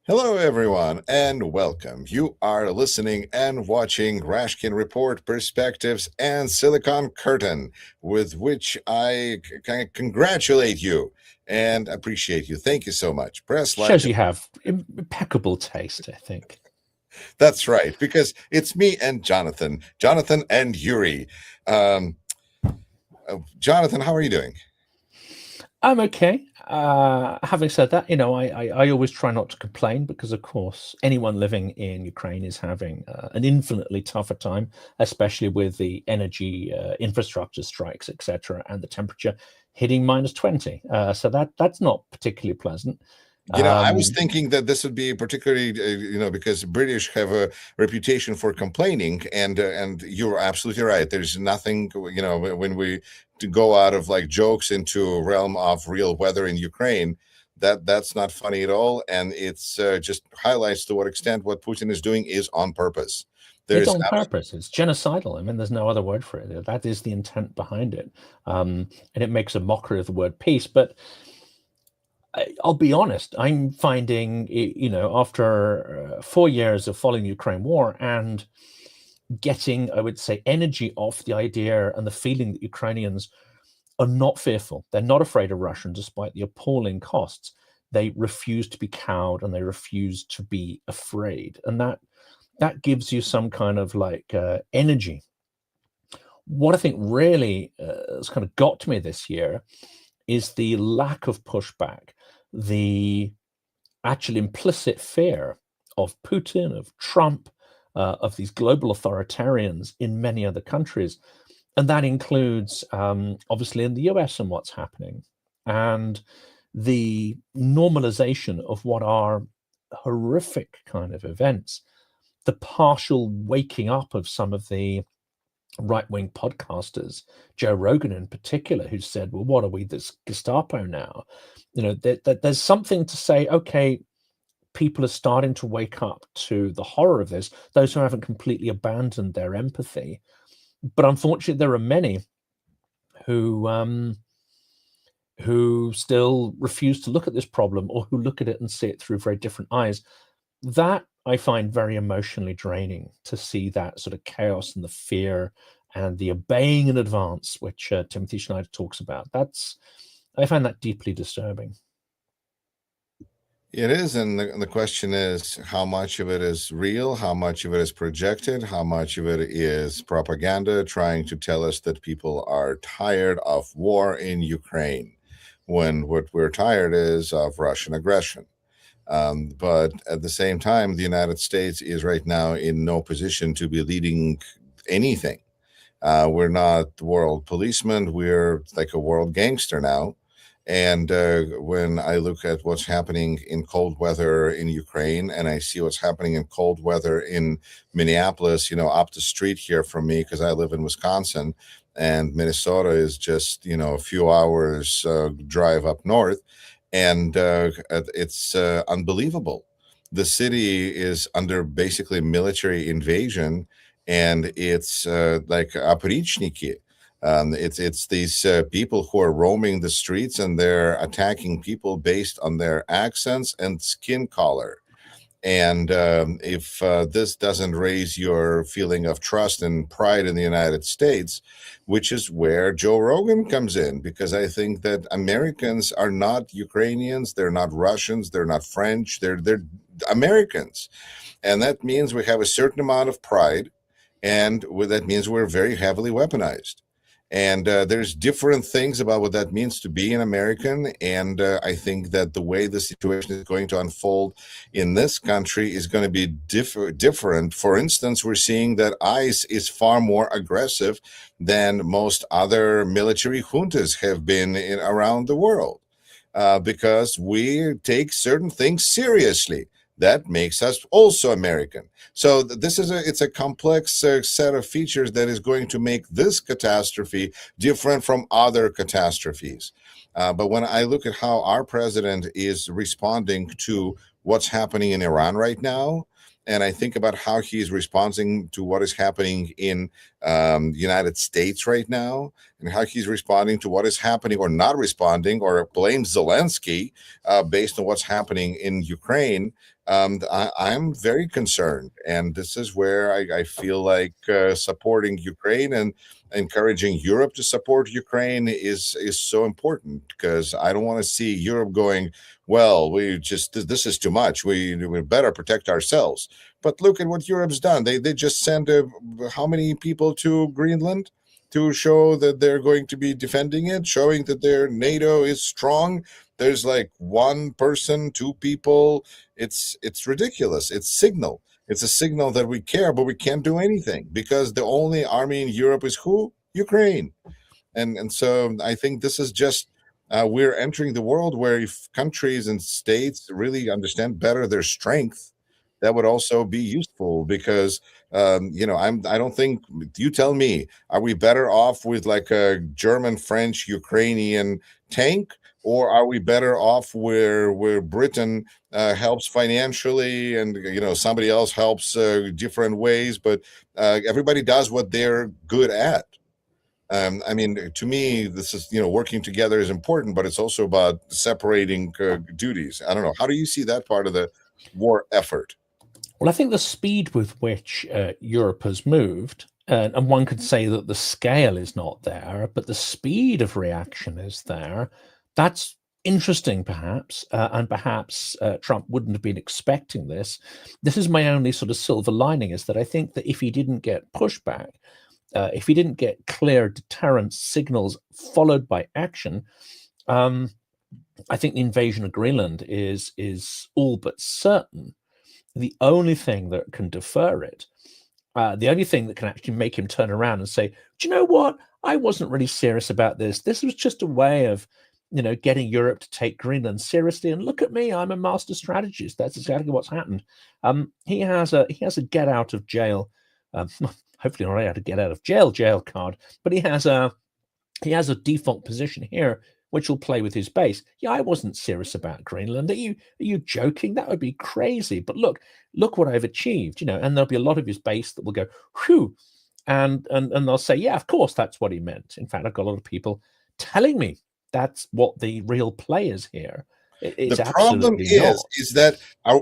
Hello, everyone, and welcome. You are listening and watching Rashkin Report Perspectives and Silicon Curtain, with which I congratulate you and appreciate you. Thank you so much. Press like. Shows you have impeccable taste, I think. That's right, because it's me and Jonathan and Yuri. Um, Jonathan, how are you doing? I'm okay. Having said that, I always try not to complain because, of course, anyone living in Ukraine is having an infinitely tougher time, especially with the energy infrastructure strikes, etc., and the temperature hitting -20. So that's not particularly pleasant. I was Um, thinking that this would be particularly, because British have a reputation for complaining, and you're absolutely right. There's nothing, when we to go out of like jokes into realm of real weather in Ukraine, that's not funny at all, and it's just highlights to what extent what Putin is doing is on purpose. it's There's on purpose. It's genocidal. I mean, there's no other word for it. That is the intent behind it, and it makes a mockery of the word peace. But I'll be honest, I'm finding, after 4 years of following the Ukraine war and getting, I would say, energy off the idea and the feeling that Ukrainians are not fearful. They're not afraid of Russia, despite the appalling costs. They refuse to be cowed and they refuse to be afraid. And that gives you some kind of energy. What I think really has kind of got to me this year is the lack of pushback, the actual implicit fear of Putin, of Trump, of these global authoritarians in many other countries. And that includes, obviously, in the US and what's happening, and the normalization of what are horrific kind of events, the partial waking up of some of the right-wing podcasters, Joe Rogan in particular, who said, well, what are we, this Gestapo now? There's something to say, okay, people are starting to wake up to the horror of this, those who haven't completely abandoned their empathy. But unfortunately, there are many who still refuse to look at this problem, or who look at it and see it through very different eyes. That I find very emotionally draining, to see that sort of chaos and the fear and the obeying in advance, which Timothy Schneider talks about. I find that deeply disturbing. It is, and the question is how much of it is real, how much of it is projected, how much of it is propaganda trying to tell us that people are tired of war in Ukraine, when what we're tired is of Russian aggression. But at the same time, the United States is right now in no position to be leading anything. We're not world policemen, we're like a world gangster now. And when I look at what's happening in cold weather in Ukraine, and I see what's happening in cold weather in Minneapolis, up the street here from me, because I live in Wisconsin, and Minnesota is just, a few hours drive up north. And it's unbelievable. The city is under basically military invasion, and it's like опричники. It's these people who are roaming the streets, and they're attacking people based on their accents and skin color. And if this doesn't raise your feeling of trust and pride in the United States, which is where Joe Rogan comes in, because I think that Americans are not Ukrainians, they're not Russians, they're not French, they're Americans, and that means we have a certain amount of pride, and that means we're very heavily weaponized. And there's different things about what that means to be an American. And I think that the way the situation is going to unfold in this country is going to be different. For instance, we're seeing that ICE is far more aggressive than most other military juntas have been around the world, because we take certain things seriously. That makes us also American. So this is it's a complex set of features that is going to make this catastrophe different from other catastrophes. But when I look at how our president is responding to what's happening in Iran right now, and I think about how he's responding to what is happening in the United States right now, and how he's responding to what is happening or not responding, or blames Zelensky based on what's happening in Ukraine, I'm very concerned, and this is where I feel like supporting Ukraine and encouraging Europe to support Ukraine is so important, because I don't want to see Europe going, well, we just this is too much. We better protect ourselves. But look at what Europe's done. They just sent how many people to Greenland to show that they're going to be defending it, showing that their NATO is strong. There's like one person, two people. It's ridiculous. It's a signal that we care, but we can't do anything, because the only army in Europe is who? Ukraine. And so I think this is just we're entering the world where if countries and states really understand better their strength, that would also be useful, because I don't think, you tell me, are we better off with like a German, French, Ukrainian tank, or are we better off where Britain helps financially, and somebody else helps different ways, but everybody does what they're good at. I mean, to me, this is, working together is important, but it's also about separating duties. I don't know. How do you see that part of the war effort? Well, I think the speed with which Europe has moved, and one could say that the scale is not there, but the speed of reaction is there. That's interesting, perhaps, and perhaps Trump wouldn't have been expecting this. This is my only sort of silver lining, is that I think that if he didn't get pushback, if he didn't get clear deterrence signals followed by action, I think the invasion of Greenland is all but certain. The only thing that can defer it, the only thing that can actually make him turn around and say, "Do you know what? I wasn't really serious about this. This was just a way of, getting Europe to take Greenland seriously. And look at me, I'm a master strategist. That's exactly what's happened." He has a get out of jail, hopefully not a get out of jail card, but he has a default position here, which will play with his base. Yeah, I wasn't serious about Greenland. Are you joking? That would be crazy. But look what I've achieved, and there'll be a lot of his base that will go, whew, and they'll say, yeah, of course, that's what he meant. In fact, I've got a lot of people telling me that's what the real play is here. The It's problem absolutely not. is that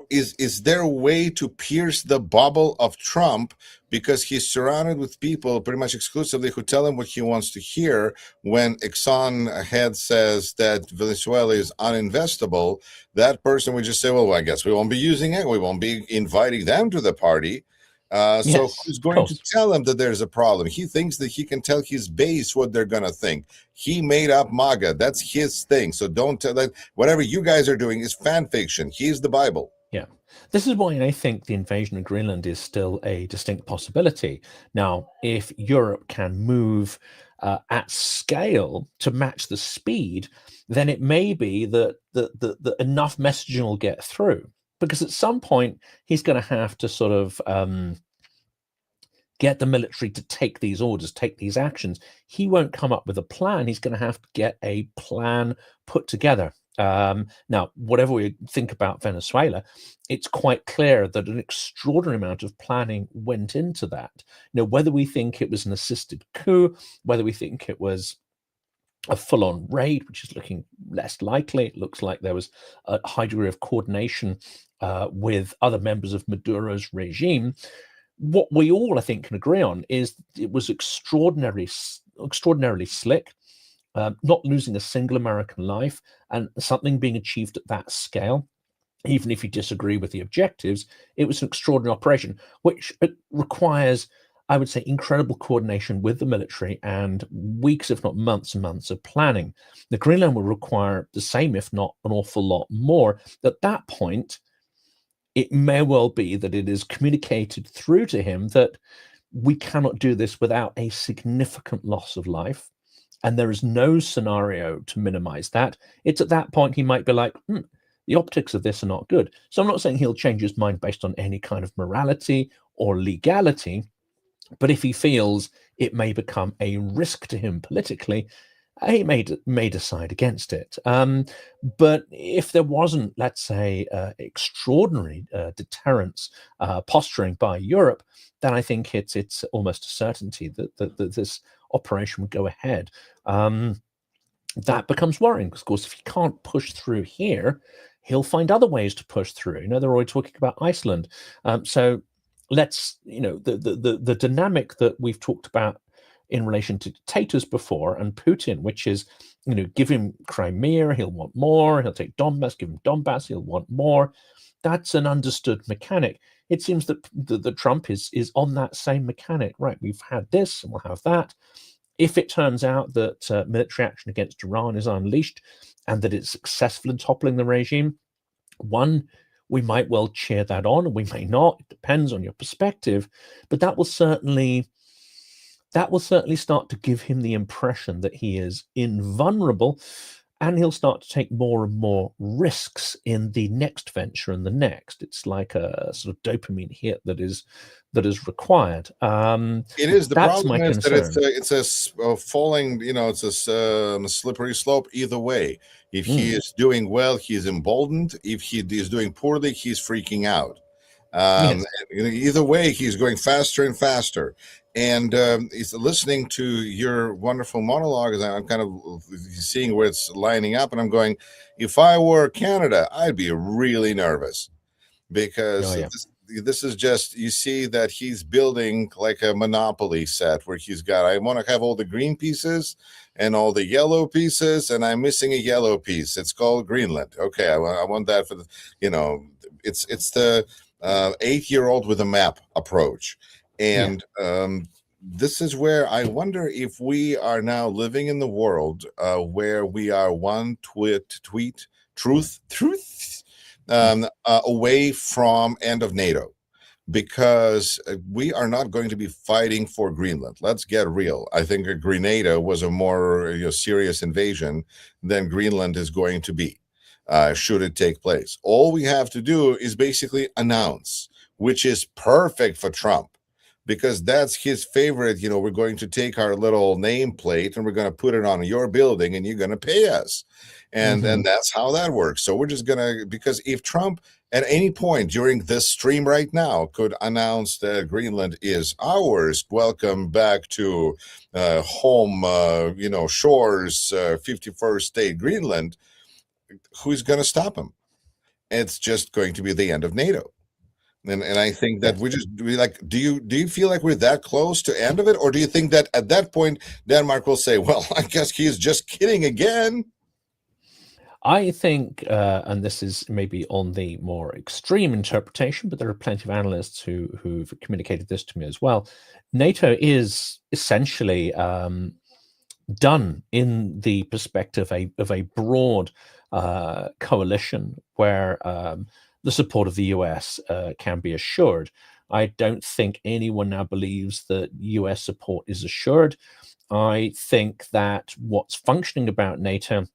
is there a way to pierce the bubble of Trump, because he's surrounded with people pretty much exclusively who tell him what he wants to hear. When Exxon head says that Venezuela is uninvestable, that person would just say, well, I guess we won't be using it. We won't be inviting them to the party. So Yes, who's of going to course. tell him that there's a problem? He thinks that he can tell his base what they're going to think. He made up MAGA. That's his thing. So don't tell that. Whatever you guys are doing is fan fiction. He's the Bible. Yeah. This is why I think the invasion of Greenland is still a distinct possibility. Now, if Europe can move at scale to match the speed, then it may be that enough messaging will get through. Because at some point, he's going to have to sort of get the military to take these orders, take these actions. He won't come up with a plan. He's going to have to get a plan put together. Now, whatever we think about Venezuela, it's quite clear that an extraordinary amount of planning went into that. Whether we think it was an assisted coup, whether we think it was a full-on raid, which is looking less likely. It looks like there was a high degree of coordination with other members of Maduro's regime. What we all, I think, can agree on is it was extraordinarily slick, not losing a single American life, and something being achieved at that scale. Even if you disagree with the objectives, it was an extraordinary operation, which requires, I would say, incredible coordination with the military and weeks, if not months and months of planning. The Greenland will require the same, if not an awful lot more. At that point, it may well be that it is communicated through to him that we cannot do this without a significant loss of life. And there is no scenario to minimize that. It's at that point he might be like, the optics of this are not good. So I'm not saying he'll change his mind based on any kind of morality or legality, but if he feels it may become a risk to him politically, he may decide against it. But if there wasn't, let's say, extraordinary deterrence posturing by Europe, then I think it's almost a certainty that this operation would go ahead. That becomes worrying because, of course, if he can't push through here, he'll find other ways to push through. They're already talking about Iceland. So let's, the dynamic that we've talked about in relation to dictators before and Putin, which is, give him Crimea, he'll want more. He'll take Donbass, give him Donbass, he'll want more. That's an understood mechanic. It seems that the Trump is on that same mechanic, right? We've had this and we'll have that. If it turns out that military action against Iran is unleashed and that it's successful in toppling the regime, we might well cheer that on, and we may not. It depends on your perspective, but that will certainly start to give him the impression that he is invulnerable, and he'll start to take more and more risks in the next venture and the next. It's like a sort of dopamine hit that is required. It is. The That's problem my is that concern. it's a falling, it's a slippery slope either way. If he is doing well, he's emboldened. If he is doing poorly, he's freaking out. Yes. Either way, he's going faster and faster. And he's listening to your wonderful monologue, as I'm kind of seeing where it's lining up, and I'm going, if I were Canada, I'd be really nervous, because Oh, yeah. this is just, you see that he's building like a Monopoly set where he's got, I want to have all the green pieces and all the yellow pieces, and I'm missing a yellow piece. It's called Greenland. Okay, I want that for the, it's the 8-year-old with a map approach. And this is where I wonder if we are now living in the world where we are one tweet truth away from end of NATO, because we are not going to be fighting for Greenland. Let's get real. I think Grenada was a more serious invasion than Greenland is going to be, should it take place. All we have to do is basically announce, which is perfect for Trump, because that's his favorite. We're going to take our little nameplate and we're going to put it on your building and you're going to pay us. And that's how that works. So we're just going to, because if Trump at any point during this stream right now could announce that Greenland is ours, welcome back to home, shores, 51st state Greenland, who's going to stop him? It's just going to be the end of NATO. And I think that we like, do you feel like we're that close to end of it? Or do you think that at that point, Denmark will say, well, I guess he's just kidding again? I think, and this is maybe on the more extreme interpretation, but there are plenty of analysts who've communicated this to me as well. NATO is essentially done in the perspective of a broad coalition where the support of the US can be assured. I don't think anyone now believes that US support is assured. I think that what's functioning about NATO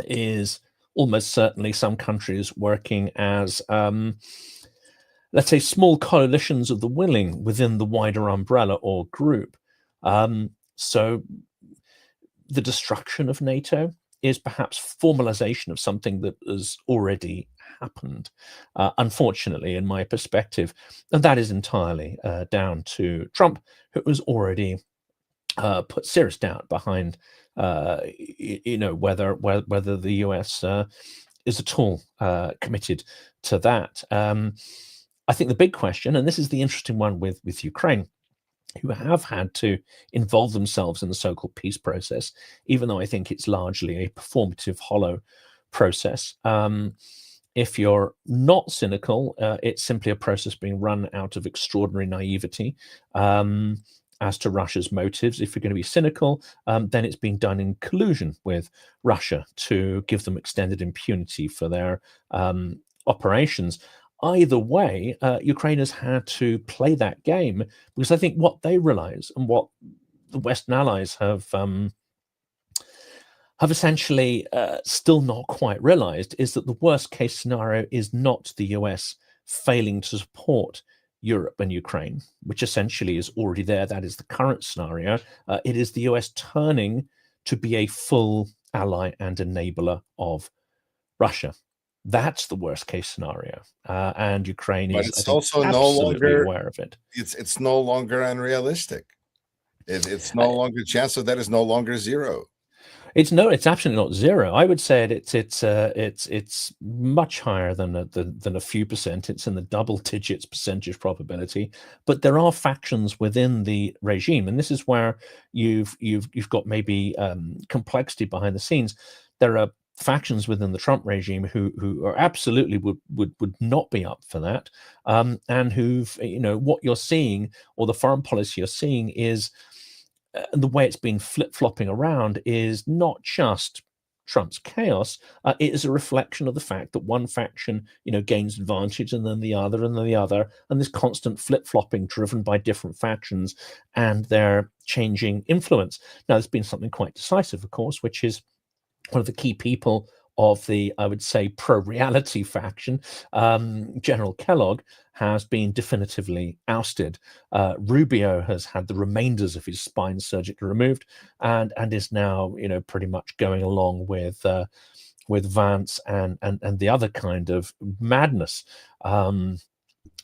is almost certainly some countries working as, let's say, small coalitions of the willing within the wider umbrella or group. So the destruction of NATO is perhaps formalization of something that has already happened, unfortunately, in my perspective. And that is entirely down to Trump, who has already put serious doubt behind whether the US is at all committed to that. I think the big question, and this is the interesting one with Ukraine, who have had to involve themselves in the so-called peace process, even though I think it's largely a performative, hollow process. If you're not cynical, it's simply a process being run out of extraordinary naivety as to Russia's motives. If you're going to be cynical, then it's being done in collusion with Russia to give them extended impunity for their operations. Either way, Ukraine has had to play that game, because I think what they realize and what the Western allies have essentially still not quite realized is that the worst case scenario is not the US failing to support Europe and Ukraine, which essentially is already there. That is the current scenario. It is the US turning to be a full ally and enabler of Russia. That's the worst case scenario, and Ukraine is, it's I think, also absolutely aware of it. It's no longer unrealistic. It's no longer, chance of that is no longer zero. It's absolutely not zero. I would say it's much higher than a few percent. It's in the double digits percentage probability. But there are factions within the regime, and this is where you've got maybe complexity behind the scenes. There are factions within the Trump regime who are absolutely would not be up for that, and who've, what you're seeing, or the foreign policy you're seeing is, and the way it's been flip-flopping around is not just Trump's chaos. It is a reflection of the fact that one faction, gains advantage, and then the other, and then the other, and this constant flip-flopping driven by different factions and their changing influence. Now, there's been something quite decisive, of course, which is one of the key people of the, I would say, pro-reality faction, General Kellogg, has been definitively ousted. Rubio has had the remainders of his spine surgically removed, and is now, pretty much going along with Vance and the other kind of madness.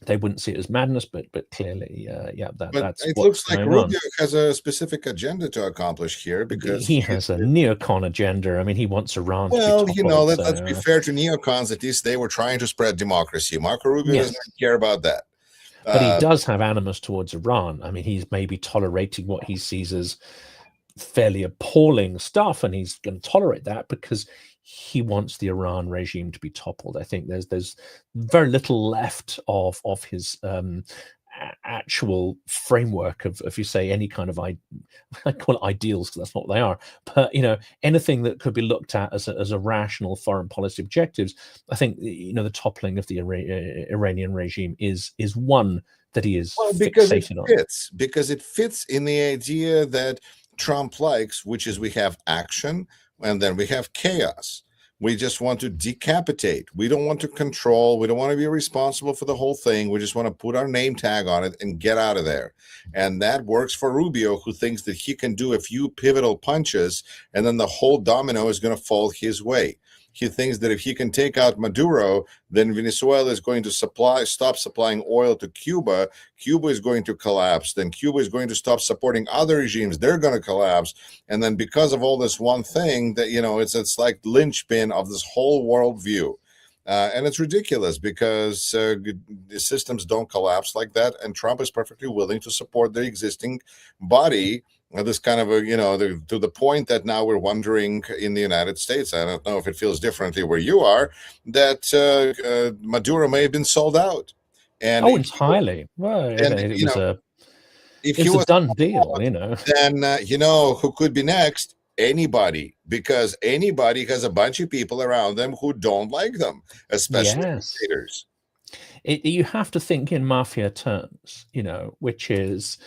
They wouldn't see it as madness, but clearly, But that's it what's looks like going on. Rubio has a specific agenda to accomplish here, because He has a neocon agenda. I mean, he wants Iran to be well, toppled. let's be fair to neocons. At least they were trying to spread democracy. Marco Rubio Yes. doesn't care about that. But he does have animus towards Iran. I mean, he's maybe tolerating what he sees as fairly appalling stuff, and he's going to tolerate that because he wants the Iran regime to be toppled. I think there's very little left of his actual framework of, if you say, any kind of I call it ideals, because that's not what they are, but anything that could be looked at as a rational foreign policy objectives. I think the toppling of the Iranian regime is one that he is fixated on. Because it fits in the idea that Trump likes, which is we have action and then we have chaos. We just want to decapitate. We don't want to control. We don't want to be responsible for the whole thing. We just want to put our name tag on it and get out of there. And that works for Rubio, who thinks that he can do a few pivotal punches and then the whole domino is going to fall his way. He thinks that if he can take out Maduro, then Venezuela is going to stop supplying oil to Cuba. Cuba is going to collapse. Then Cuba is going to stop supporting other regimes. They're going to collapse. And then because of all this one thing, that it's like linchpin of this whole worldview. And it's ridiculous because the systems don't collapse like that. And Trump is perfectly willing to support the existing body. This kind of to the point that now we're wondering in the United States, I don't know if it feels differently where you are, that Maduro may have been sold out. And entirely. Well, it's a done deal, Then who could be next? Anybody, because anybody has a bunch of people around them who don't like them, especially dictators. You have to think in mafia terms, which is,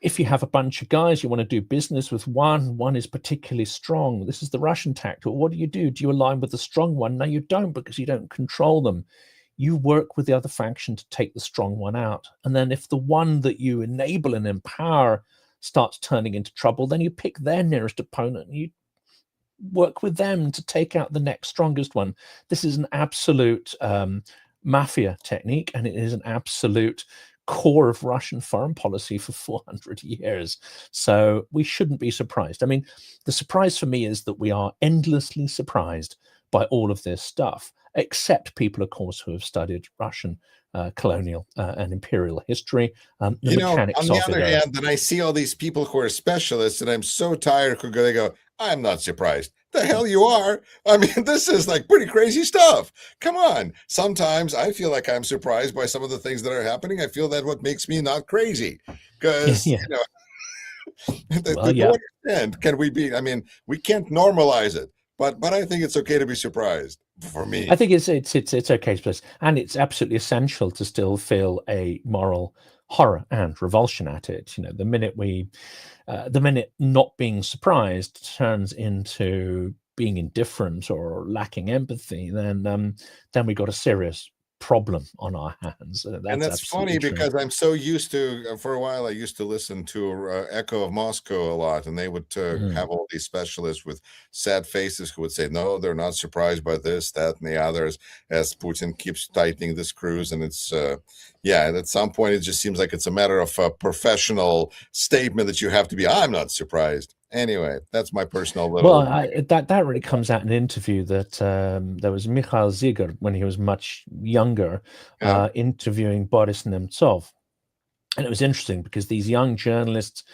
if you have a bunch of guys, you want to do business with one is particularly strong. This is the Russian tactic. What do? Do you align with the strong one? No, you don't, because you don't control them. You work with the other faction to take the strong one out. And then if the one that you enable and empower starts turning into trouble, then you pick their nearest opponent and you work with them to take out the next strongest one. This is an absolute mafia technique, and it is an absolute core of Russian foreign policy for 400 years. So we shouldn't be surprised. I mean, the surprise for me is that we are endlessly surprised by all of this stuff, except people, of course, who have studied Russian colonial and imperial history. On the other hand, then I see all these people who are specialists, and I'm so tired. They go, I'm not surprised. The hell you are. I mean, this is like pretty crazy stuff. Come on. Sometimes I feel like I'm surprised by some of the things that are happening. I feel that what makes me not crazy, because to what extent can we be? I mean, we can't normalize it, but I think it's okay to be surprised. For me, I think it's okay to be, and it's absolutely essential to still feel a moral horror and revulsion at it. The minute not being surprised turns into being indifferent or lacking empathy, then we got a serious problem on our hands. That's funny true. Because I'm so used to, for a while I used to listen to Echo of Moscow a lot, and they would have all these specialists with sad faces who would say, no, they're not surprised by this, that, and the others, as Putin keeps tightening the screws. And it's Yeah, and at some point it just seems like it's a matter of a professional statement that you have to be. I'm not surprised. Anyway, that's my personal Well, little. that really comes out in an interview that there was Mikhail Ziger when he was much younger, Yeah, interviewing Boris Nemtsov. And it was interesting because these young journalists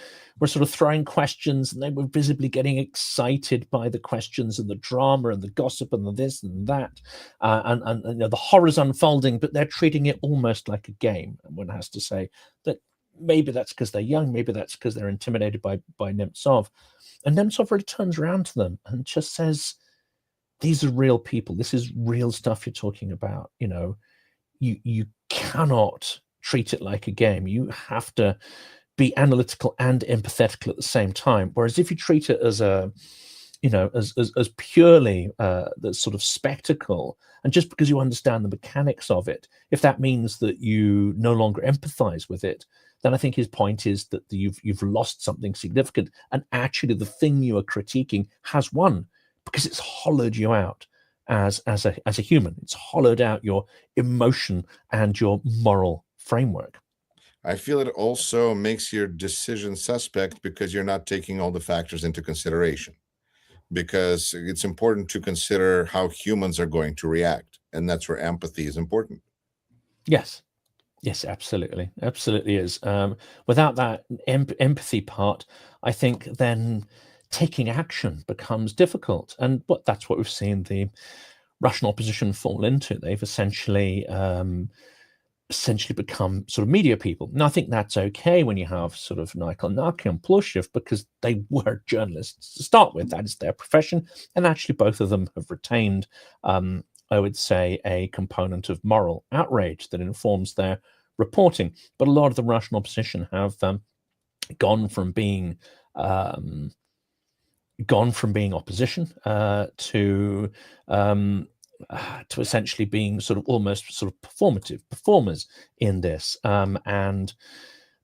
were sort of throwing questions and they were visibly getting excited by the questions and the drama and the gossip and the this and that, and you know, the horrors unfolding, but they're treating it almost like a game. And one has to say that maybe that's because they're young, maybe that's because they're intimidated by Nemtsov. And Nemtsov really turns around to them and just says, these are real people. This is real stuff you're talking about. You know, you cannot treat it like a game. You have to be analytical and empathetical at the same time. Whereas if you treat it as a, you know, as purely the sort of spectacle, and just because you understand the mechanics of it, if that means that you no longer empathize with it, then I think his point is that you've lost something significant, and actually the thing you are critiquing has won because it's hollowed you out as a human. It's hollowed out your emotion and your moral framework. I feel it also makes your decision suspect because you're not taking all the factors into consideration. Because it's important to consider how humans are going to react, and that's where empathy is important. Yes. Yes, absolutely. Absolutely is. Without that empathy part, I think then taking action becomes difficult. And that's what we've seen the Russian opposition fall into. They've essentially become sort of media people. And I think that's okay when you have sort of Nikol Naki and Plushev, because they were journalists to start with. That is their profession. And actually, both of them have retained, I would say, a component of moral outrage that informs their reporting. But a lot of the Russian opposition have gone from being opposition to essentially being sort of almost sort of performative performers in this, and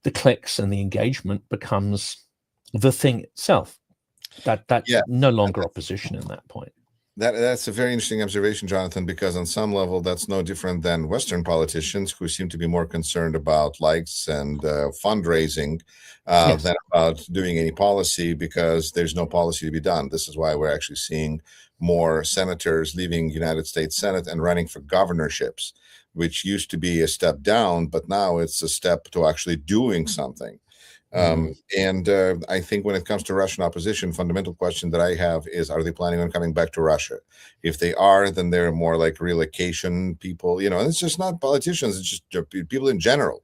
the clicks and the engagement becomes the thing itself. That's Yeah, no longer opposition in that point. that's a very interesting observation, Jonathan, because on some level, that's no different than Western politicians who seem to be more concerned about likes and fundraising Yes. than about doing any policy because there's no policy to be done. This is why we're actually seeing more senators leaving United States Senate and running for governorships, which used to be a step down, but now it's a step to actually doing something. Mm. And I think when it comes to Russian opposition, fundamental question that I have is, are they planning on coming back to Russia? If they are, then they're more like relocation people, you know, and it's just not politicians, it's just people in general.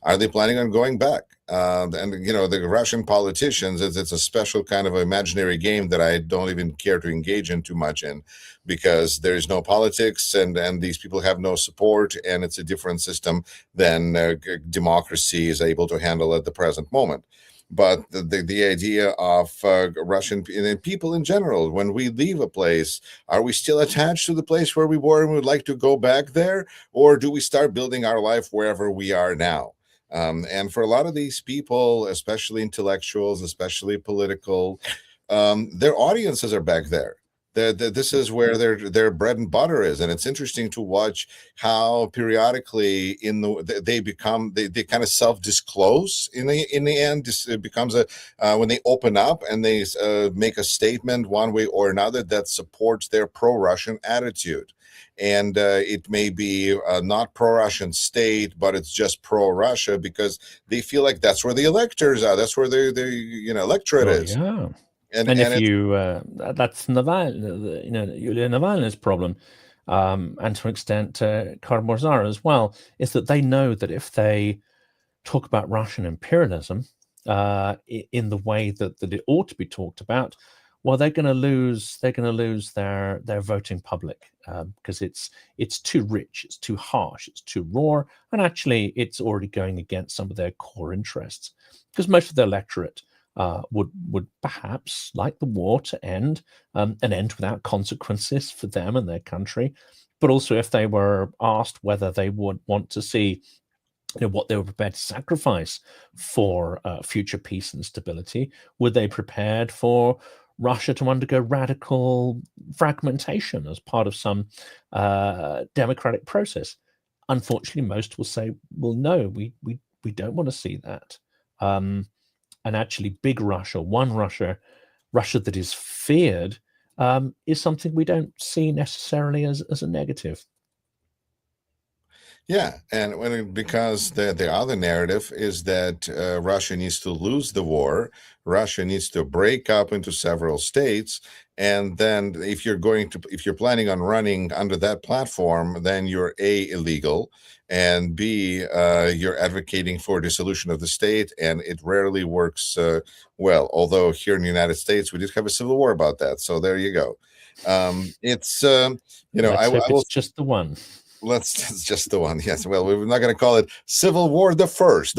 Are they planning on going back? And, you know, the Russian politicians, it's a special kind of imaginary game that I don't even care to engage in too much in because there's no politics and these people have no support. And it's a different system than democracy is able to handle at the present moment. But the idea of Russian and people in general, when we leave a place, are we still attached to the place where we were and would like to go back there? Or do we start building our life wherever we are now? And for a lot of these people, especially intellectuals, especially political, their audiences are back there. This is where their bread and butter is, and it's interesting to watch how periodically they kind of self disclose in the end. It becomes a when they open up and they make a statement one way or another that supports their pro Russian attitude. And it may be not pro-Russian state, but it's just pro-Russia because they feel like that's where the electors are. That's where the electorate Oh is. yeah. And And if it's you that's Navalny, you know, Yulia Navalny's problem, and to an extent Karamazov as well, is that they know that if they talk about Russian imperialism in the way that it ought to be talked about, well, they're going to lose. They're going to lose their voting public because it's too rich, it's too harsh, it's too raw, and actually, it's already going against some of their core interests. Because most of the electorate would perhaps like the war to end, and end without consequences for them and their country. But also, if they were asked whether they would want to see, you know, what they were prepared to sacrifice for future peace and stability, were they prepared for Russia to undergo radical fragmentation as part of some democratic process? unfortunately, most will say, well, no, we don't want to see that. And actually, big Russia, one Russia, Russia that is feared, is something we don't see necessarily as a negative. Yeah, and because the other narrative is that Russia needs to lose the war, Russia needs to break up into several states, and then if you're planning on running under that platform, then you're A, illegal, and B, you're advocating for dissolution of the state, and it rarely works well. Although here in the United States, we did have a civil war about that, so there you go. It's Let's hope I will. it's just the one. That's just the one. Yes. Well, we're not going to call it Civil War the first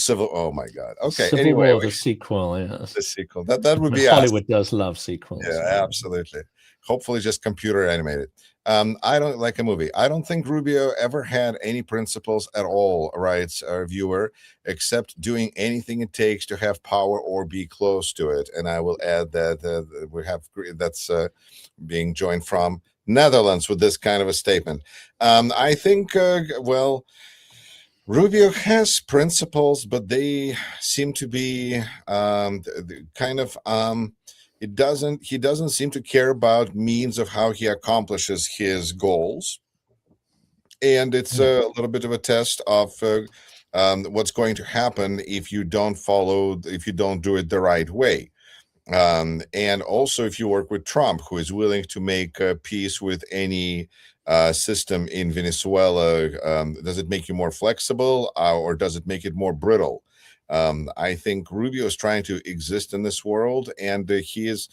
civil. Oh my God. Okay. Civil Anyway, War, the sequel. Yes. the sequel that would I mean, be Hollywood awesome. does love sequels. Yeah, absolutely. Hopefully, just computer animated. I don't like a movie. I don't think Rubio ever had any principles at all, writes our viewer, except doing anything it takes to have power or be close to it. And I will add that we have that's being joined from Netherlands with this kind of a statement. I think, well, Rubio has principles, but they seem to be kind of he doesn't seem to care about means of how he accomplishes his goals, and it's a little bit of a test of what's going to happen if you don't do it the right way. And also, if you work with Trump, who is willing to make peace with any system in Venezuela, does it make you more flexible or does it make it more brittle? I think Rubio is trying to exist in this world, and he is.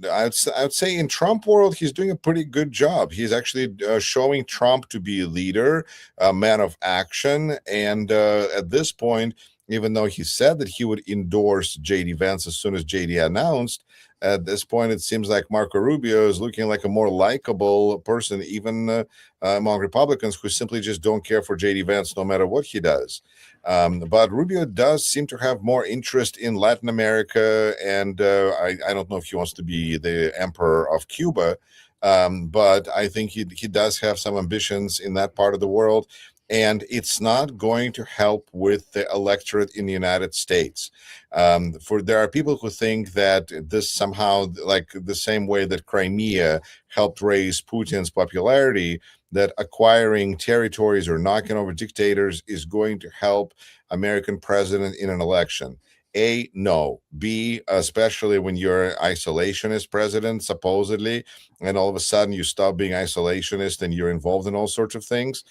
I would say in Trump world, he's doing a pretty good job. He's actually showing Trump to be a leader, a man of action, and at this point, even though he said that he would endorse JD Vance as soon as JD announced, at this point, it seems like Marco Rubio is looking like a more likable person, even among Republicans who simply just don't care for JD Vance no matter what he does. But Rubio does seem to have more interest in Latin America, and I don't know if he wants to be the emperor of Cuba, but I think he does have some ambitions in that part of the world. And it's not going to help with the electorate in the United States. There are people who think that this somehow, like the same way that Crimea helped raise Putin's popularity, that acquiring territories or knocking over dictators is going to help American president in an election. A, no. B, especially when you're isolationist president, supposedly, and all of a sudden you stop being isolationist and you're involved in all sorts of things.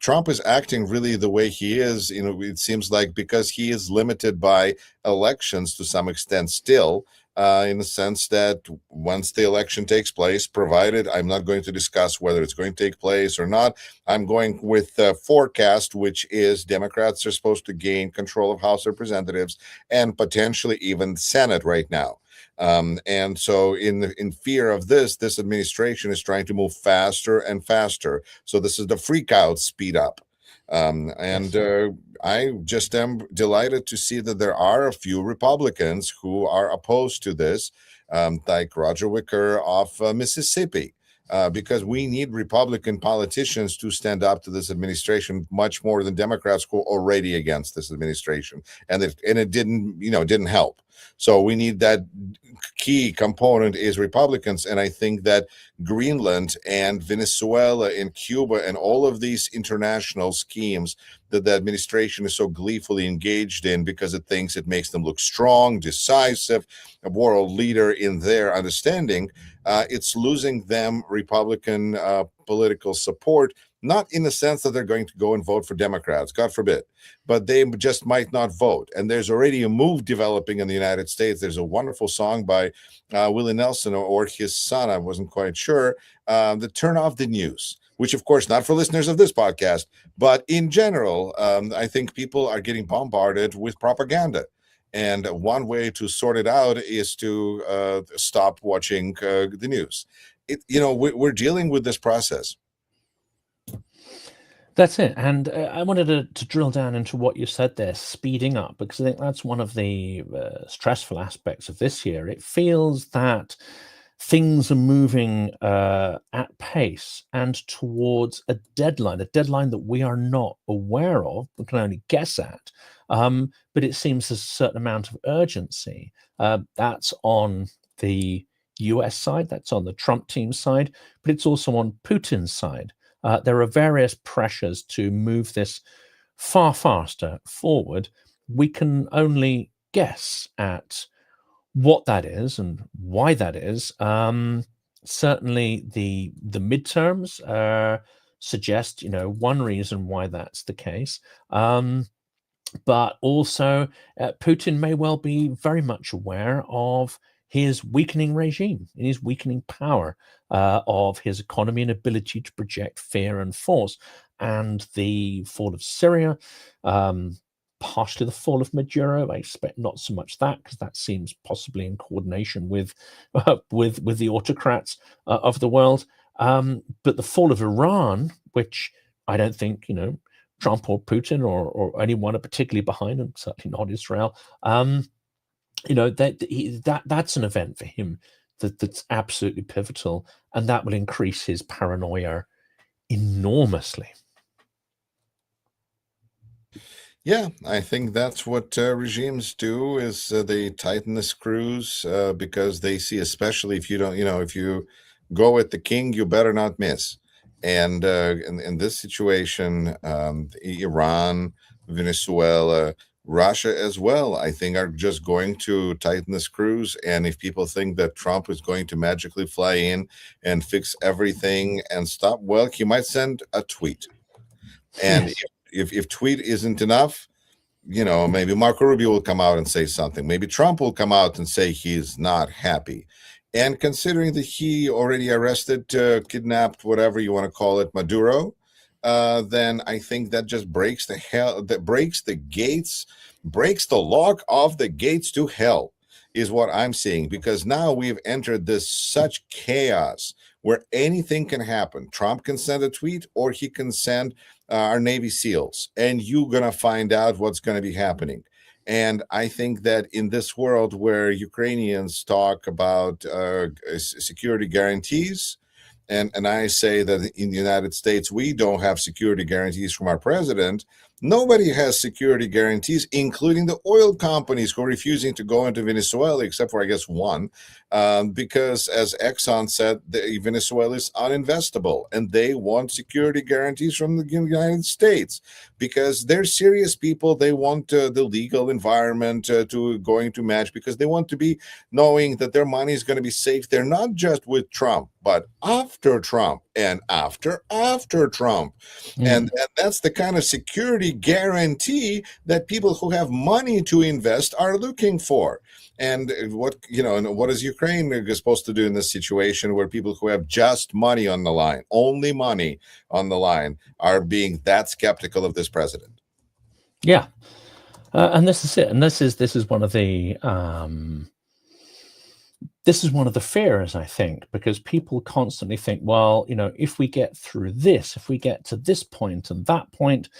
Trump is acting really the way he is. It seems like because he is limited by elections to some extent still, in the sense that once the election takes place, provided I'm not going to discuss whether it's going to take place or not, I'm going with the forecast, which is Democrats are supposed to gain control of House Representatives and potentially even Senate right now. And so in fear of this administration is trying to move faster and faster. So this is the freak out speed up. I just am delighted to see that there are a few Republicans who are opposed to this, like Roger Wicker of Mississippi. Because we need Republican politicians to stand up to this administration much more than Democrats who are already against this administration, and it didn't help. So we need that key component is Republicans, and I think that Greenland and Venezuela and Cuba and all of these international schemes that the administration is so gleefully engaged in because it thinks it makes them look strong, decisive, a world leader in their understanding, it's losing them Republican political support, not in the sense that they're going to go and vote for Democrats, God forbid, but they just might not vote. And there's already a move developing in the United States. There's a wonderful song by Willie Nelson or his son, I wasn't quite sure, the Turn Off the News, which, of course, not for listeners of this podcast, but in general, I think people are getting bombarded with propaganda. And one way to sort it out is to stop watching the news. We're dealing with this process. That's it. And I wanted to drill down into what you said there, speeding up, because I think that's one of the stressful aspects of this year. It feels that things are moving at pace and towards a deadline that we are not aware of, we can only guess at, but it seems there's a certain amount of urgency. That's on the US side, that's on the Trump team side, but it's also on Putin's side. There are various pressures to move this far faster forward. We can only guess at what that is and why that is. Certainly, the midterms suggest, one reason why that's the case. But also, Putin may well be very much aware of his weakening regime, in his weakening power, of his economy and ability to project fear and force, and the fall of Syria, partially the fall of Maduro. I expect not so much that, because that seems possibly in coordination with with the autocrats of the world. But the fall of Iran, which I don't think Trump or Putin or anyone are particularly behind, and certainly not Israel. That's an event for him that's absolutely pivotal, and that will increase his paranoia enormously. Yeah, I think that's what regimes do is they tighten the screws because they see, especially if you don't, if you go with the king, you better not miss. And in this situation, Iran, Venezuela, Russia as well, I think are just going to tighten the screws. And if people think that Trump is going to magically fly in and fix everything and stop, well, he might send a tweet. And Yes. if tweet isn't enough, maybe Marco Rubio will come out and say something. Maybe Trump will come out and say he's not happy. And considering that he already arrested, kidnapped, whatever you want to call it, Maduro, then I think that just breaks the gates, breaks the lock of the gates to hell, is what I'm seeing. Because now we've entered this such chaos where anything can happen. Trump can send a tweet, or he can send our Navy SEALs, and you're going to find out what's going to be happening. And I think that in this world where Ukrainians talk about security guarantees, and I say that in the United States, we don't have security guarantees from our president. Nobody has security guarantees, including the oil companies who are refusing to go into Venezuela, except for, I guess, one, because, as Exxon said, Venezuela is uninvestable, and they want security guarantees from the United States because they're serious people. They want the legal environment to going to match, because they want to be knowing that their money is going to be safe. They're not just with Trump, but after Trump and after Trump. And that's the kind of security guarantee that people who have money to invest are looking for. And what is Ukraine supposed to do in this situation where people who have just money on the line, only money on the line, are being that skeptical of this president? Yeah. And this is it. And this is one of the fears, I think, because people constantly think, well, if we get through this, if we get to this point and that point,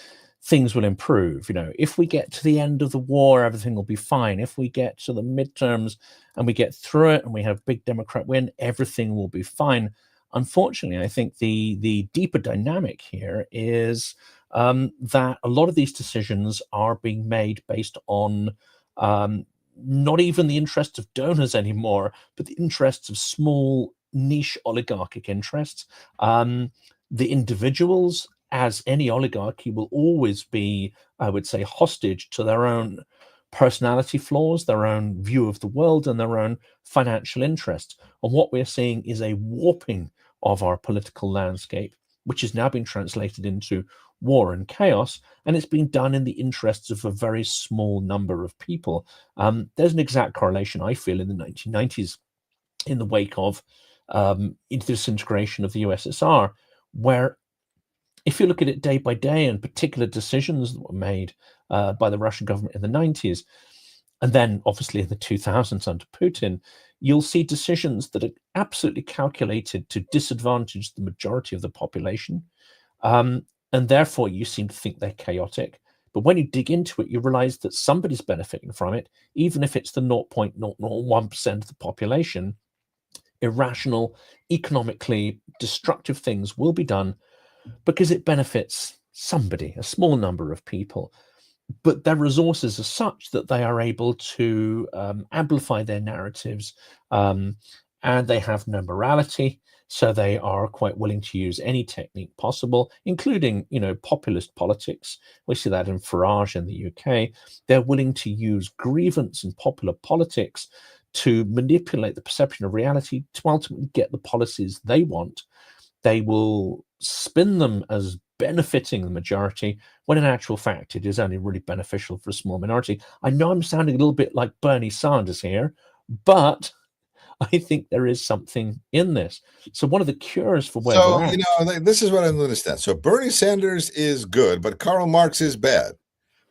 things will improve. If we get to the end of the war, everything will be fine. If we get to the midterms and we get through it and we have big Democrat win, everything will be fine. Unfortunately, I think the deeper dynamic here is that a lot of these decisions are being made based on not even the interests of donors anymore, but the interests of small niche oligarchic interests. The individuals, as any oligarchy, will always be, I would say, hostage to their own personality flaws, their own view of the world, and their own financial interests. And what we're seeing is a warping of our political landscape, which has now been translated into war and chaos, and it's being done in the interests of a very small number of people. There's an exact correlation, I feel, in the 1990s, in the wake of disintegration of the USSR, where if you look at it day by day and particular decisions that were made by the Russian government in the 90s, and then obviously in the 2000s under Putin, you'll see decisions that are absolutely calculated to disadvantage the majority of the population. And therefore, you seem to think they're chaotic. But when you dig into it, you realize that somebody's benefiting from it, even if it's the 0.001% of the population. irrational, economically destructive things will be done because it benefits somebody, a small number of people. But their resources are such that they are able to amplify their narratives, and they have no morality. So they are quite willing to use any technique possible, including, populist politics. We see that in Farage in the UK. They're willing to use grievance and popular politics to manipulate the perception of reality to ultimately get the policies they want. They will spin them as benefiting the majority, when in actual fact it is only really beneficial for a small minority. I know I'm sounding a little bit like Bernie Sanders here, but I think there is something in this. So one of the cures for where So, we're at. this is what I don't understand. So Bernie Sanders is good, but Karl Marx is bad.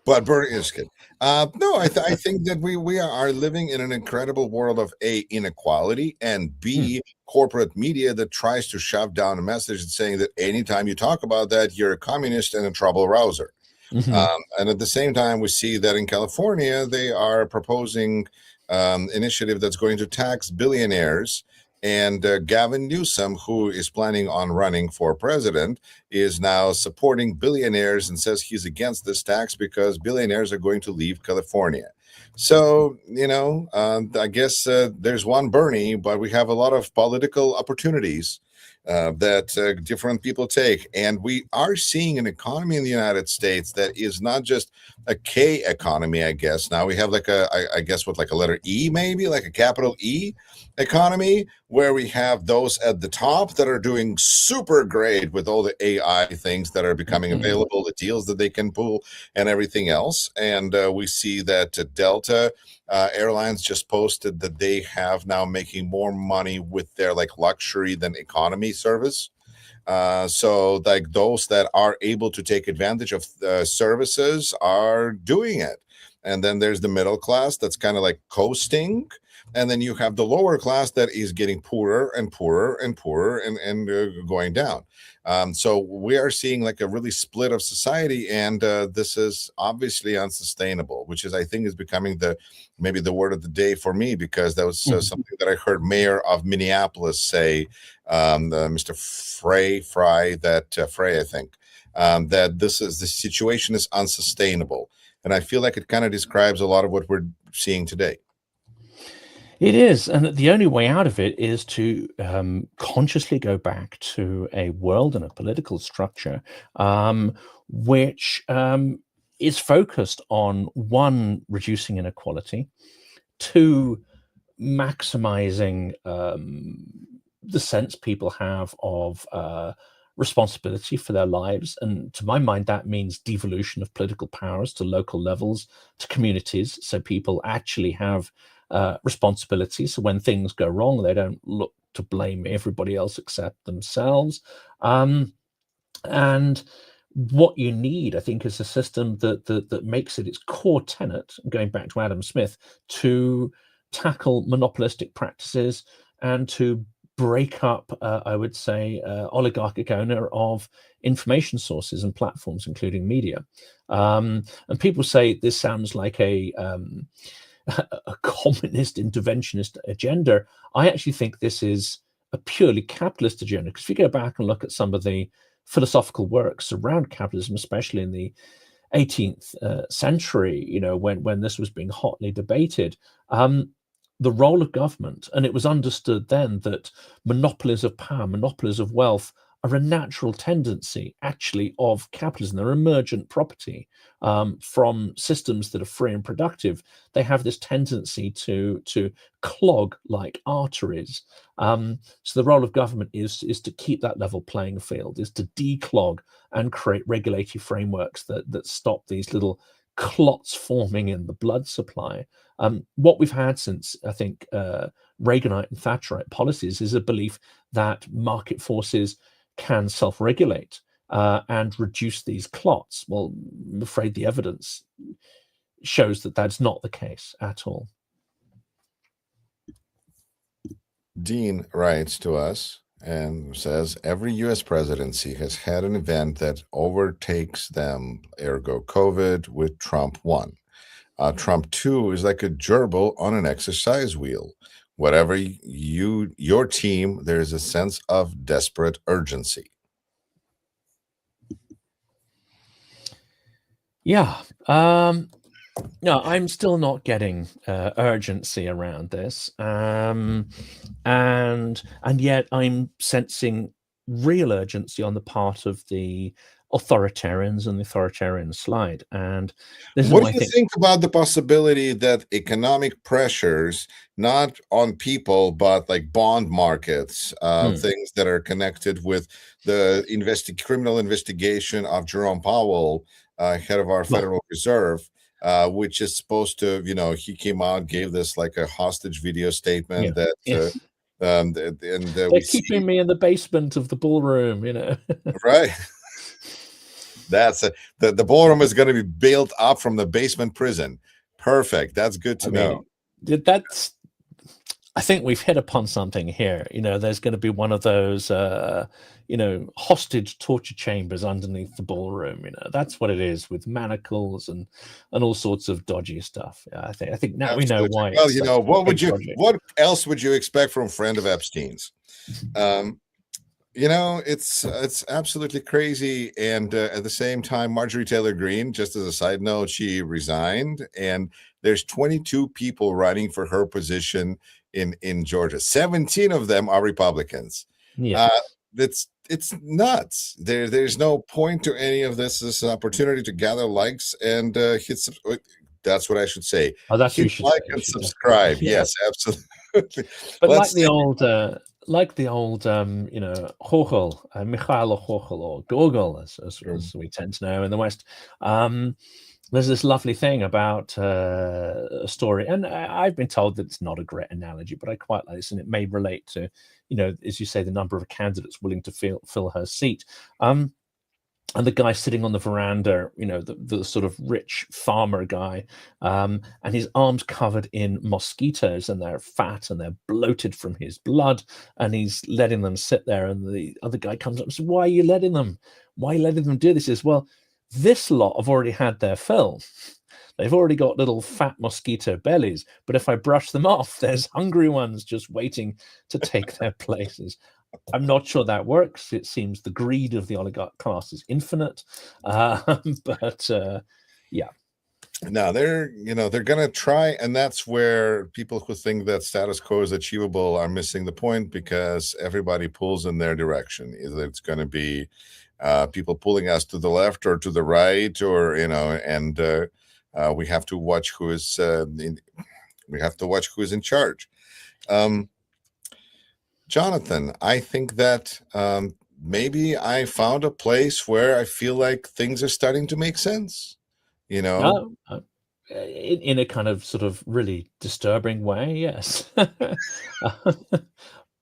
But Bernie is good. No, I think that we are living in an incredible world of A, inequality, and B, corporate media that tries to shove down a message saying that anytime you talk about that, you're a communist and a trouble rouser. And at the same time, we see that in California, they are proposing initiative that's going to tax billionaires. And Gavin Newsom, who is planning on running for president, is now supporting billionaires and says he's against this tax because billionaires are going to leave California. So, I guess there's one Bernie, but we have a lot of political opportunities that different people take. And we are seeing an economy in the United States that is not just a K economy, I guess. Now we have like I guess with like a letter E, maybe like a capital E economy, where we have those at the top that are doing super great with all the AI things that are becoming available, the deals that they can pull and everything else. And we see that Delta Airlines just posted that they have now making more money with their like luxury than economy service. So like those that are able to take advantage of services are doing it. And then there's the middle class that's kind of like coasting. And then you have the lower class that is getting poorer and poorer and poorer and going down. So we are seeing like a really split of society, and this is obviously unsustainable, which is, I think, is becoming maybe the word of the day for me, because that was something that I heard Mayor of Minneapolis say, Mr. Frey, I think, that the situation is unsustainable. And I feel like it kind of describes a lot of what we're seeing today. It is, and the only way out of it is to consciously go back to a world and a political structure which is focused on, one, reducing inequality, two, maximizing the sense people have of responsibility for their lives. And to my mind, that means devolution of political powers to local levels, to communities, so people actually have responsibility. So when things go wrong, they don't look to blame everybody else except themselves. And what you need, I think, is a system that makes it its core tenet, going back to Adam Smith, to tackle monopolistic practices and to break up, I would say, oligarchic owner of information sources and platforms, including media. And people say this sounds like a communist interventionist agenda. I actually think this is a purely capitalist agenda, because if you go back and look at some of the philosophical works around capitalism, especially in the 18th century, when this was being hotly debated, the role of government, and it was understood then that monopolies of power, monopolies of wealth, are a natural tendency, actually, of capitalism. They're emergent property from systems that are free and productive. They have this tendency to clog like arteries. So the role of government is to keep that level playing field, is to declog and create regulatory frameworks that stop these little clots forming in the blood supply. What we've had since, I think, Reaganite and Thatcherite policies is a belief that market forces can self-regulate and reduce these clots. Well, I'm afraid the evidence shows that that's not the case at all. Dean writes to us and says, every U.S. presidency has had an event that overtakes them, ergo COVID, with Trump 1. Trump 2 is like a gerbil on an exercise wheel. whatever your team, there's a sense of desperate urgency. Yeah. No, I'm still not getting urgency around this, and yet I'm sensing real urgency on the part of the authoritarians and the authoritarian slide. And this is What do why I you think, think about the possibility that economic pressures, not on people, but like bond markets, things that are connected with the criminal investigation of Jerome Powell, head of our well, Federal Reserve, which is supposed to, he came out, gave this like a hostage video yeah, statement that, yes, and they're we see, keeping me in the basement of the ballroom, right? That's the ballroom is going to be built up from the basement prison. Perfect. That's good I to know. mean, that's. I think we've hit upon something here. There's going to be one of those, hostage torture chambers underneath the ballroom. That's what it is, with manacles and all sorts of dodgy stuff. Yeah, I think now we know Absolutely. why Well, it's such a big project. what else would you expect from a friend of Epstein's? Um, it's absolutely crazy. And at the same time, Marjorie Taylor Greene, just as a side note, she resigned, and there's 22 people running for her position in Georgia. 17 of them are Republicans. Yeah. Uh, it's nuts. There's no point to any of this. This is an opportunity to gather likes and that's what I should say. Oh, that's what you Hit should say. like You and should definitely. subscribe. Yeah. Yes, absolutely. But Let's see. Hochul, Mikhail Hochul, or Gogol, as we tend to know in the West. There's this lovely thing about a story, and I've been told that it's not a great analogy, but I quite like this, and it may relate to, as you say, the number of candidates willing to fill her seat. And the guy sitting on the veranda, the sort of rich farmer guy, and his arms covered in mosquitoes, and they're fat and they're bloated from his blood, and he's letting them sit there. And the other guy comes up and says, "Why are you letting them? Why are you letting them do this?" He says, "Well, this lot have already had their fill. They've already got little fat mosquito bellies, but if I brush them off, there's hungry ones just waiting to take their places." I'm not sure that works. It seems the greed of the oligarch class is infinite, but yeah. Now they're going to try, and that's where people who think that status quo is achievable are missing the point, because everybody pulls in their direction. Either it's going to be people pulling us to the left or to the right, or and we have to watch who is in charge. Jonathan, I think that maybe I found a place where I feel like things are starting to make sense. In a kind of sort of really disturbing way, yes.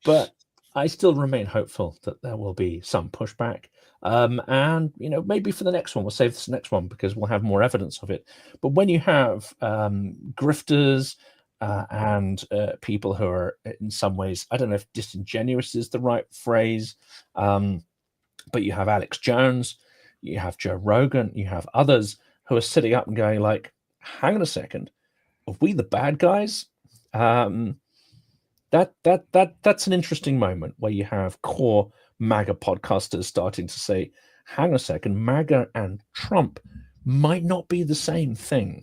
But I still remain hopeful that there will be some pushback. And maybe for the next one, we'll save this next one because we'll have more evidence of it. But when you have grifters and people who are in some ways, I don't know if disingenuous is the right phrase, but you have Alex Jones, you have Joe Rogan, you have others who are sitting up and going like, hang on a second, are we the bad guys? That's an interesting moment where you have core MAGA podcasters starting to say, hang on a second, MAGA and Trump might not be the same thing.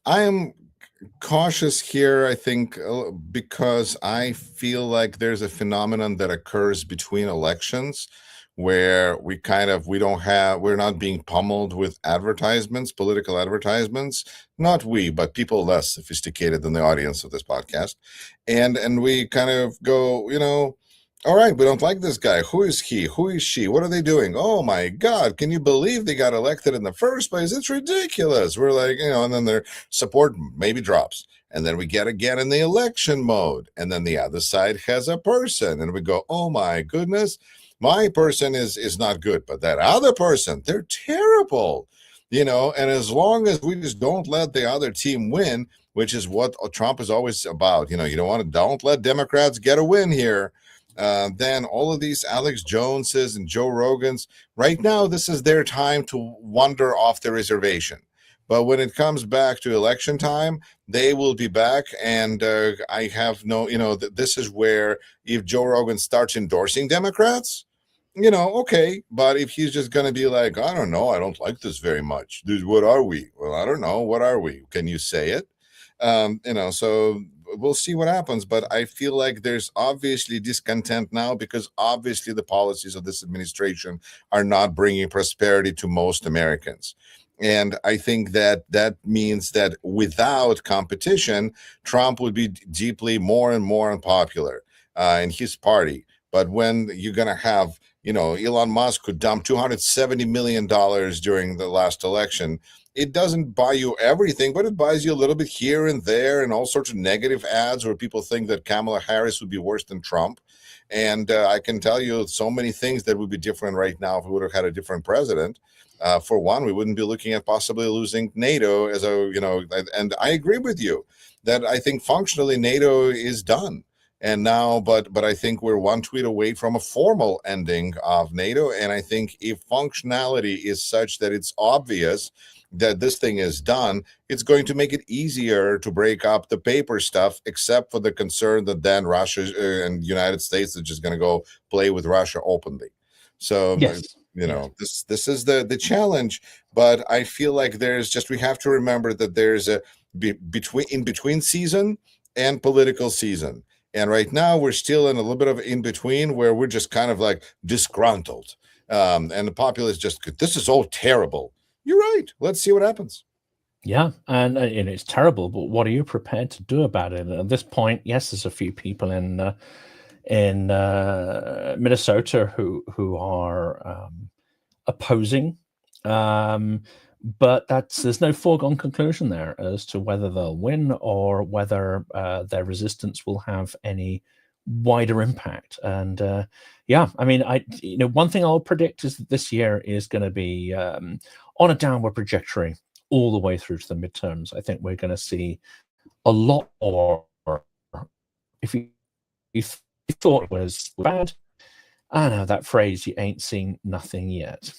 I am cautious here, I think, because I feel like there's a phenomenon that occurs between elections where we're not being pummeled with advertisements, political advertisements, not we, but people less sophisticated than the audience of this podcast. And we kind of go, all right, we don't like this guy. Who is he? Who is she? What are they doing? Oh my God, can you believe they got elected in the first place? It's ridiculous. We're like, and then their support maybe drops. And then we get again in the election mode. And then the other side has a person. And we go, oh my goodness, my person is not good. But that other person, they're terrible. And as long as we just don't let the other team win, which is what Trump is always about, you don't let Democrats get a win here. Then all of these Alex Joneses and Joe Rogans, right now, this is their time to wander off the reservation. But when it comes back to election time, they will be back. And I have no, this is where if Joe Rogan starts endorsing Democrats, okay. But if he's just going to be like, I don't know, I don't like this very much. What are we? Well, I don't know. What are we? Can you say it? So we'll see what happens. But I feel like there's obviously discontent now because obviously the policies of this administration are not bringing prosperity to most Americans. And I think that means that without competition, Trump would be deeply more and more unpopular in his party. But when you're going to have, Elon Musk who dumped $270 million during the last election, it doesn't buy you everything, but it buys you a little bit here and there and all sorts of negative ads where people think that Kamala Harris would be worse than Trump. And I can tell you so many things that would be different right now if we would have had a different president. For one, we wouldn't be looking at possibly losing NATO as and I agree with you that I think functionally NATO is done. And now, but I think we're one tweet away from a formal ending of NATO. And I think if functionality is such that it's obvious that this thing is done, it's going to make it easier to break up the paper stuff, except for the concern that then Russia and United States are just going to go play with Russia openly. So, Yes. this is the challenge. But I feel like we have to remember that there's a between season and political season. And right now we're still in a little bit of in between where we're just kind of like disgruntled. And the populace this is all terrible. You're right. Let's see what happens. Yeah, and it's terrible, but what are you prepared to do about it? At this point, yes, there's a few people in Minnesota who are opposing, but there's no foregone conclusion there as to whether they'll win or whether their resistance will have any wider impact. And I mean, one thing I'll predict is that this year is going to be on a downward trajectory all the way through to the midterms. I think we're going to see a lot more. If you thought it was bad, I know that phrase, you ain't seen nothing yet.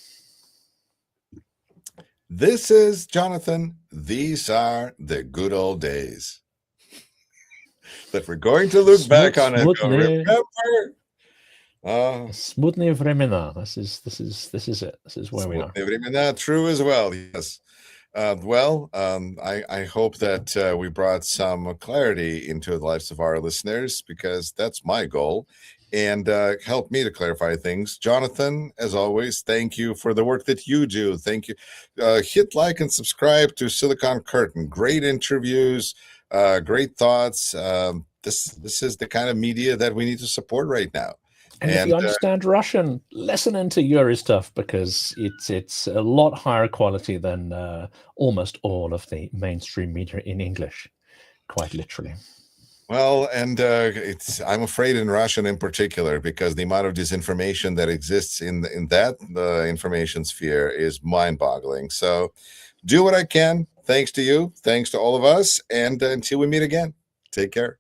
This is Jonathan. These are the good old days that we're going to look back on it. Remember? Smutne времена. This is it. This is where we are. Времена, true as well. Yes. I hope that we brought some clarity into the lives of our listeners, because that's my goal, and help me to clarify things. Jonathan, as always, thank you for the work that you do. Thank you. Hit like and subscribe to Silicon Curtain. Great interviews, great thoughts. This is the kind of media that we need to support right now. And if you understand Russian, listen into Yuri's stuff, because it's a lot higher quality than almost all of the mainstream media in English, quite literally. Well, and I'm afraid in Russian in particular, because the amount of disinformation that exists in that information sphere is mind-boggling. So do what I can. Thanks to you. Thanks to all of us. And until we meet again, take care.